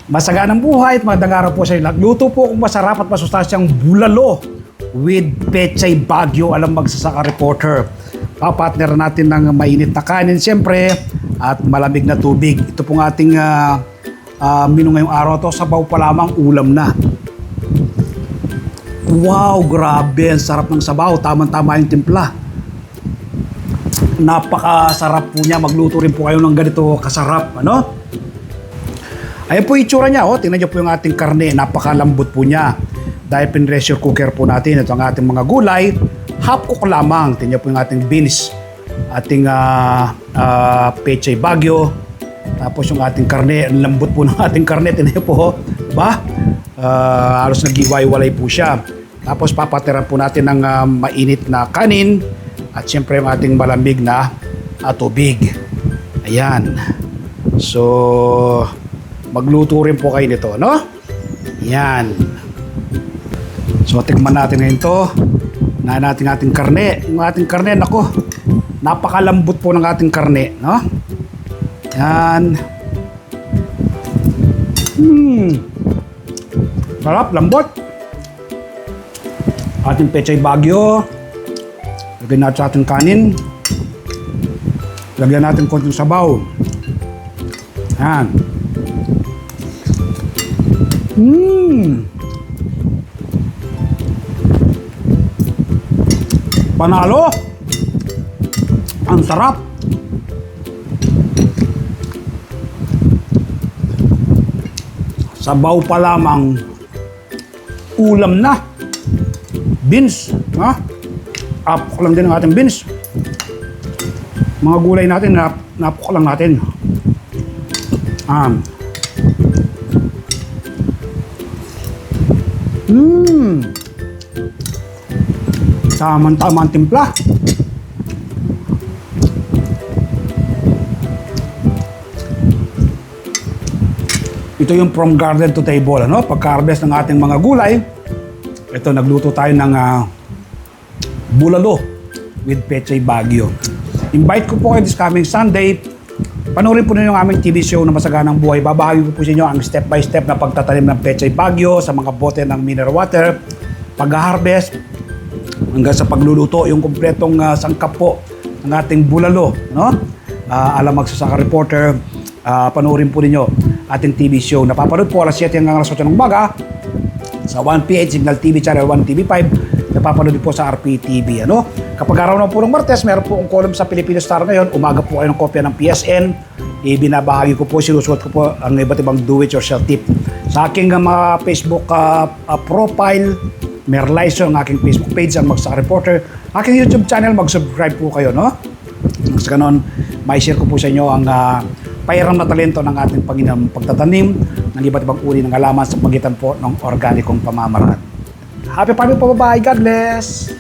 Masaganang buhay at magandang araw po sa inyo. Nagluto po akong masarap at masustansyang bulalo with Pechay Baguio, alam magsasaka reporter. Papartner natin ng mainit na kanin siyempre at malamig na tubig. Ito pong ating menu ngayong araw to, sabaw pa lamang ulam na. Wow, grabe, ang sarap ng sabaw, tamang-tama yung timpla. Napakasarap po niya, magluto rin po kayo ng ganito kasarap, ano? Ayan po itsura niya, oh. Tingnan niyo po yung ating karne, napakalambot po niya. Dahil pin-pressure cooker po natin, ito ang ating mga gulay, half cook lamang. Tingnan niyo po yung ating beans, ating Pechay Baguio, tapos yung ating karne, ang lambot po ng ating karne, tingnan niyo po, ba? Halos nag-iwalay po siya. Tapos papatiran po natin ng mainit na kanin at siyempre yung ating malamig na tubig. Ayan. So, magluto rin po kayo nito, no? Yan. So, tikman natin ngayon to. Unahin natin ating karne. Yung ating karne, nako, napakalambot po ng ating karne, no? Yan. Sarap, lambot. Ating Pechay Baguio. Lagyan natin sa ating kanin. Lagyan natin konting sabaw. Yan. Panalo. Ang sarap. Sabaw pa lamang ulam na. Beans, ha? Apok lang din ang ating beans. Mga gulay natin, napok lang natin. Tamang-tama ang timpla. Ito yung from garden to table, ano? Pagka-harvest ng ating mga gulay, ito, nagluto tayo ng bulalo with Pechay Baguio. Invite ko po kayo this coming Sunday. Panoorin po ninyo yung aming TV show na Masaganang Buhay. Babahagi ko po sa inyo ang step-by-step na pagtatanim ng Pechay Baguio sa mga bote ng mineral water, pag-harvest, hanggang sa pagluluto, yung kumpletong sangkap po ng ating bulalo, no? Alam magsasaka reporter, panoorin po ninyo ating TV show. Napapanood po alas 7 hanggang alas 8 ng umaga sa 1PH Signal TV Channel 1 TV5. Napapanood po sa RPTV, ano? Kapag araw na po ng Martes, meron po ang column sa Filipino Star ngayon. Umaga po kayo ng kopya ng PSN. Ibinabahagi ko po, sinusuot ko po ang iba't ibang do-it-yourself tip. Sa aking mga Facebook profile, Merlizo, ang aking Facebook page, ang Magsasaka Reporter. Aking YouTube channel, mag-subscribe po kayo, no? Sa ganon, may share ko po sa inyo ang pairang na talento ng ating pagtatanim ng iba't ibang uri ng halaman sa pagitan po ng organikong pamamaraan. Happy farming po, bye-bye. God bless!